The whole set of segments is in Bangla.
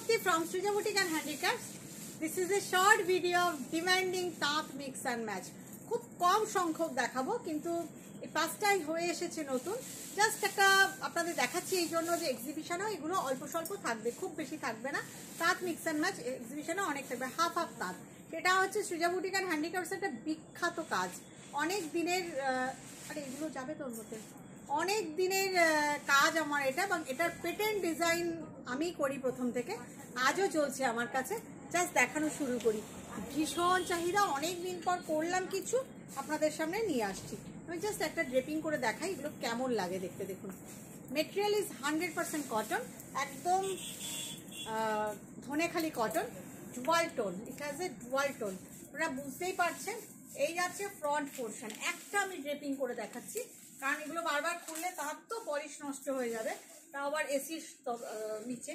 Murthy from Srija Boutique and Handicrafts. This is a short video of demanding তাঁত mix and match. খুব কম সংখ্যক দেখাবো কিন্তু এই পাঁচটাই হয়ে এসেছে নতুন। জাস্ট একটা আপনাদের দেখাচ্ছি এই জন্য যে এক্সিবিশনও এগুলো অল্প স্বল্প থাকবে, খুব বেশি থাকবে না। তাঁত মিক্স অ্যান্ড ম্যাচ এক্সিবিশনও অনেক থাকবে, হাফ হাফ তাঁত। সেটা হচ্ছে সৃজা বুটিক অ্যান্ড হ্যান্ডিক্রাফটস একটা বিখ্যাত কাজ, অনেক দিনের। আরে এগুলো যাবে তোর মধ্যে, অনেক দিনের কাজ আমার এটা, এবং এটার পেটেন্ট ডিজাইন আমি করি প্রথম থেকে, আজও চলছে আমার কাছে। জাস্ট দেখানো শুরু করি, ভীষণ চাহিদা, অনেক দিন পর করলাম কিছু, আপনাদের সামনে নিয়ে আসছি। আমি জাস্ট একটা ড্রেপিং করে দেখাই এগুলো কেমন লাগে দেখতে। দেখুন, মেটেরিয়াল ইজ 100% কটন, একদম Dhanekhali cotton, dual tone. It has a dual tone, আপনারা বুঝতেই পারছেন। এই যাচ্ছে ফ্রন্ট পোর্শন, একটা আমি ড্রেপিং করে দেখাচ্ছি, কারণ এগুলো বারবার খুললে তার তো পলিশ নষ্ট হয়ে যাবে, তাও আবার এসির নিচে।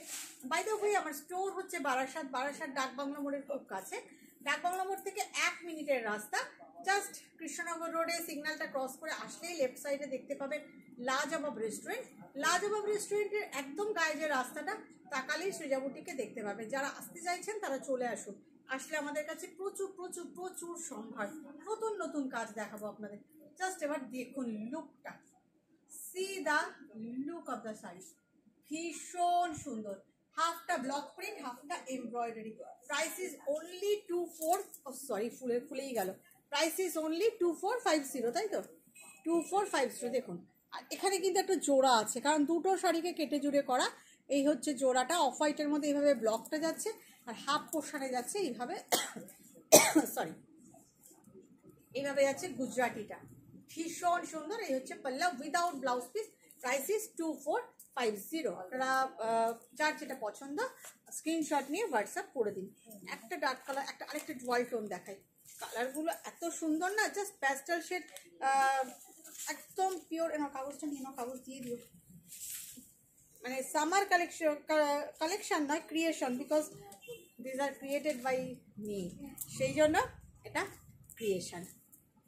বাই দ্য ওয়ে, আমার স্টোর হচ্ছে বারাসাত ডাকবাংলো মোড়ের খুব কাছে। ডাকবাংলো মোড় থেকে 1 মিনিটের রাস্তা। জাস্ট কৃষ্ণনগর রোডে সিগন্যালটা ক্রস করে আসলেই লেফট সাইডে দেখতে পাবেন লাজবাব রেস্টুরেন্ট। লাজবাব রেস্টুরেন্টের একদম গায়ে যে রাস্তাটা, তাকালেই সৃজা বুটিককে দেখতে পাবেন। যারা আসতে চাইছেন তারা চলে আসুন, আসলে আমাদের কাছে প্রচুর প্রচুর প্রচুর সম্ভার, নতুন নতুন কাজ দেখাবো আপনাদের। জাস্ট এবার দেখুন লুকটা, see the look of the sari, ভীষণ সুন্দর। হাফটা ব্লক প্রিন্ট, হাফটা এমব্রয়ডারি। প্রাইস ইজ অনলি 24, ফুলেই গেল। প্রাইস ইজ অনলি 2450, তাই তো 2450। দেখুন, আর এখানে কিন্তু একটা জোড়া আছে, কারণ দুটো শাড়িকে কেটে জুড়ে করা। এই হচ্ছে জোড়াটা, অফ হোয়াইটের মধ্যে এইভাবে ব্লকটা যাচ্ছে, আর হাফ পোর্শনে যাচ্ছে এইভাবে সরি এইভাবে যাচ্ছে গুজরাটিটা, ভীষণ সুন্দর। এই হচ্ছে পাল্লা without blouse piece. Price is 2450। আপনারা যার যেটা পছন্দ স্ক্রিনশট নিয়ে হোয়াটসঅ্যাপ করে দিন। একটা ডার্ক কালার, একটা আরেকটা ডুয়াল টোন দেখাই। কালারগুলো এত সুন্দর না, জাস্ট প্যাস্টেল শেড, একদম পিওর। এনার কাগজটা নিয়ে নাও, কাগজ দিয়ে দিও। মানে সামার কালেকশন নয়, creation, because this are created by me, সেই জন্য এটা ক্রিয়েশন।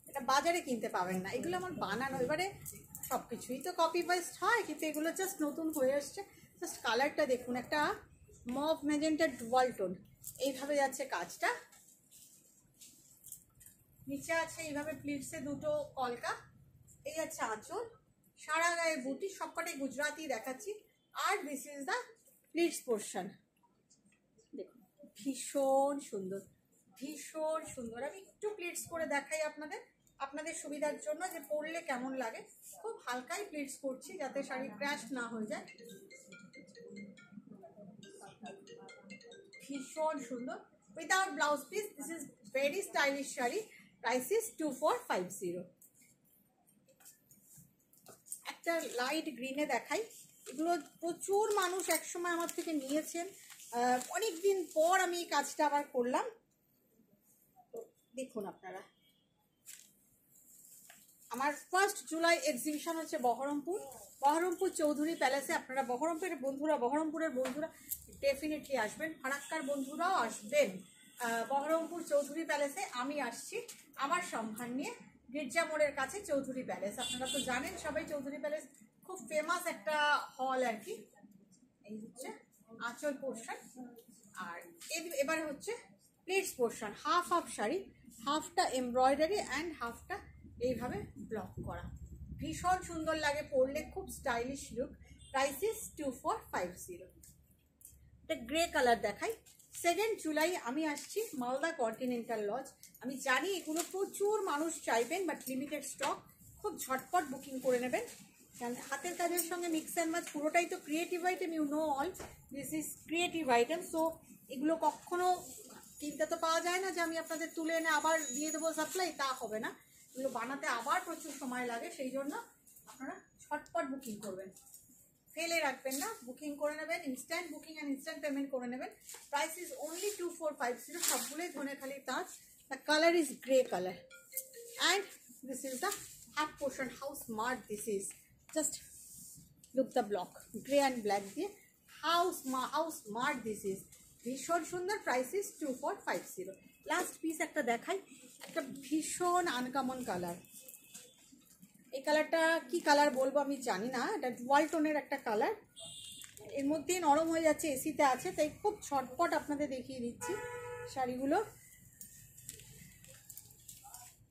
এটা বাজারে কিনতে পাবেন না, এগুলো আমার বানানো। এবারে সব কিছুই তো কপি পেস্ট হয়, কিন্তু এগুলো জাস্ট নতুন হয়ে আসছে। জাস্ট কালারটা দেখুন, একটা মভ ম্যাজেন্টা ডুয়াল টোন, এইভাবে যাচ্ছে কাজটা। নিচে আছে এইভাবে প্লিটসে দুটো কলকা, এই আছে আঁচল, সারা গায়ে বুটি, সবকটাই গুজরাটি দেখাচ্ছি। আর this is the pleats portion. দেখুন, ভীষণ সুন্দর, ভীষণ সুন্দর। আমি একটু প্লিটস করে দেখাই আপনাদের সুবিধার জন্য, যে পরলে কেমন লাগে। খুব হালকাই প্লিটস করছি, যাতে শাড়ি ক্র্যাশ না হয়ে যায়। ভীষণ সুন্দর, without blouse piece. This is very stylish sari. Price is 2450। একটা লাইট গ্রিনে দেখাই। এগুলো প্রচুর মানুষ একসময় আমার থেকে নিয়েছেন, অনেক দিন পর আমি এই কাজটা আবার করলাম। দেখুন আপনারা, আমার 1 জুলাই এক্সিবিশন হচ্ছে বহরমপুর চৌধুরী প্যালেসে। আপনারা বহরমপুরের বন্ধুরা ডেফিনেটলি আসবেন, ফারাক্কার বন্ধুরাও আসবেন। বহরমপুর চৌধুরী প্যালেসে আমি আসছি আমার সম্ভার নিয়ে, গির্জা মোড়ের কাছে চৌধুরী প্যালেস। আপনারা তো জানেন সবাই, চৌধুরী প্যালেস খুব ফেমাস একটা হল আর কি। এই হচ্ছে আঁচল পোর্শন, আর এবারে হচ্ছে pleats portion. Half half sari, হাফটা এমব্রয়ডারি অ্যান্ড হাফটা এইভাবে ব্লক করা। ভীষণ সুন্দর লাগে পরলে, খুব স্টাইলিশ লুক। Price is 2450। এটা গ্রে কালার দেখাই। 2 জুলাই আমি আসছি মালদা কন্টিনেন্টাল লজ। আমি জানি এগুলো প্রচুর মানুষ চাইবেন, বাট লিমিটেড স্টক, খুব ঝটপট বুকিং করে নেবেন। কারণ হাতের কাজের সঙ্গে মিক্স অ্যান্ড ম্যাচ, পুরোটাই তো creative item. You know all this is creative item. So এগুলো কখনো কিনতে তো পাওয়া যায় না যে আমি আপনাদের তুলে এনে আবার দিয়ে দেবো সাপ্লাই, তা হবে না। এগুলো বানাতে আবার প্রচুর সময় লাগে, সেই জন্য আপনারা ঝটপট বুকিং করবেন, ফেলে রাখবেন না, বুকিং করে নেবেন। Instant booking and instant payment করে নেবেন। Price is only 2450। সবগুলোই ধনেখালি তাঁত। The colour is grey colour and this is the half portion. How smart this is, just look the block, grey and black দিয়ে। হাউ স্মার্ট দিস ইজ, ভীষণ সুন্দর। Price is 2450। লাস্ট পিস একটা দেখাই, একটা ভীষণ আনকমন কালার। এই কালারটা কি কালার বলবো আমি জানি না, এটা ডুয়াল টোনের একটা কালার। এর মধ্যেই নরম হয়ে যাচ্ছে, এসিতে আছে তাই খুব ছটপট আপনাদের দেখিয়ে দিচ্ছি শাড়িগুলো।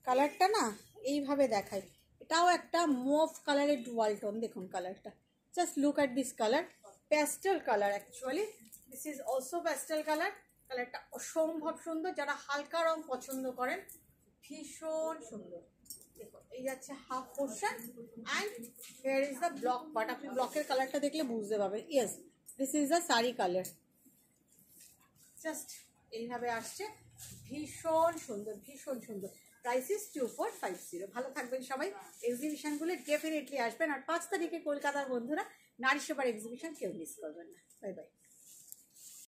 কালারটা না এইভাবে দেখায়, এটাও একটা মুভ কালারের ডুয়াল টোন, দেখুন কালারটা, just look at this colour, pastel colour actually, this is also pastel colour. কালারটা অসম্ভব সুন্দর, যারা হালকা রং পছন্দ করেন ভীষণ সুন্দর। দেখুন এই যাচ্ছে half portion and here is the block part. আপনি ব্লকের কালারটা দেখলে বুঝতে পারবেন। Yes, this is the sari colour, just এইভাবে আসছে, ভীষণ সুন্দর ভীষণ সুন্দর। Price is 2450। ভালো থাকবেন সবাই, এক্সিবিশনগুলো ডেফিনেটলি আসবেন। আর 5 তারিখে কলকাতার বন্ধুরা নারী সেবার এক্সিবিশন কেউ মিস করবেন না। Bye bye.